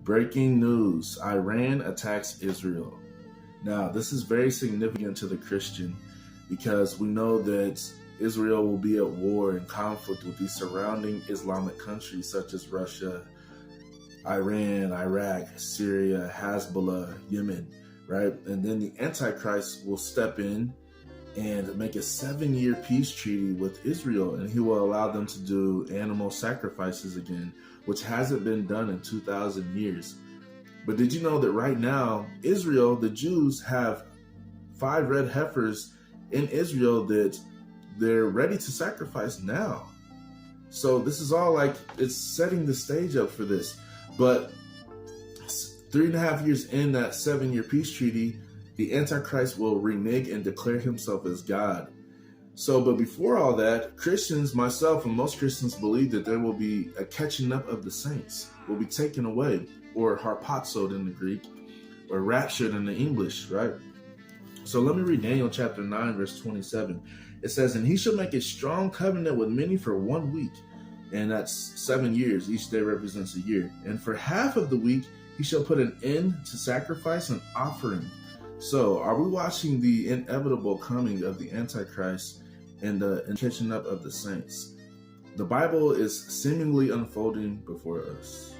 Breaking news: Iran attacks Israel. Now, this is very significant to the Christian because we know that Israel will be at war and conflict with the surrounding Islamic countries such as Russia, Iran, Iraq, Syria, Hezbollah, Yemen, right? And then the Antichrist will step in and make a 7-year peace treaty with Israel, and he will allow them to do animal sacrifices again, which hasn't been done in 2,000 years. But did you know that right now, Israel, the Jews, have 5 red heifers in Israel that they're ready to sacrifice now? So this is all like, it's setting the stage up for this. But 3.5 years in that 7-year peace treaty, the Antichrist will renege and declare himself as God. So, but before all that, Christians, myself and most Christians, believe that there will be a catching up of the saints, will be taken away, or harpazoed in the Greek, or raptured in the English, right? So let me read Daniel chapter 9, verse 27. It says, "And he shall make a strong covenant with many for 1 week." And that's 7 years. Each day represents a year. "And for half of the week, he shall put an end to sacrifice and offering." So are we watching the inevitable coming of the Antichrist and the catching up of the saints? The Bible is seemingly unfolding before us.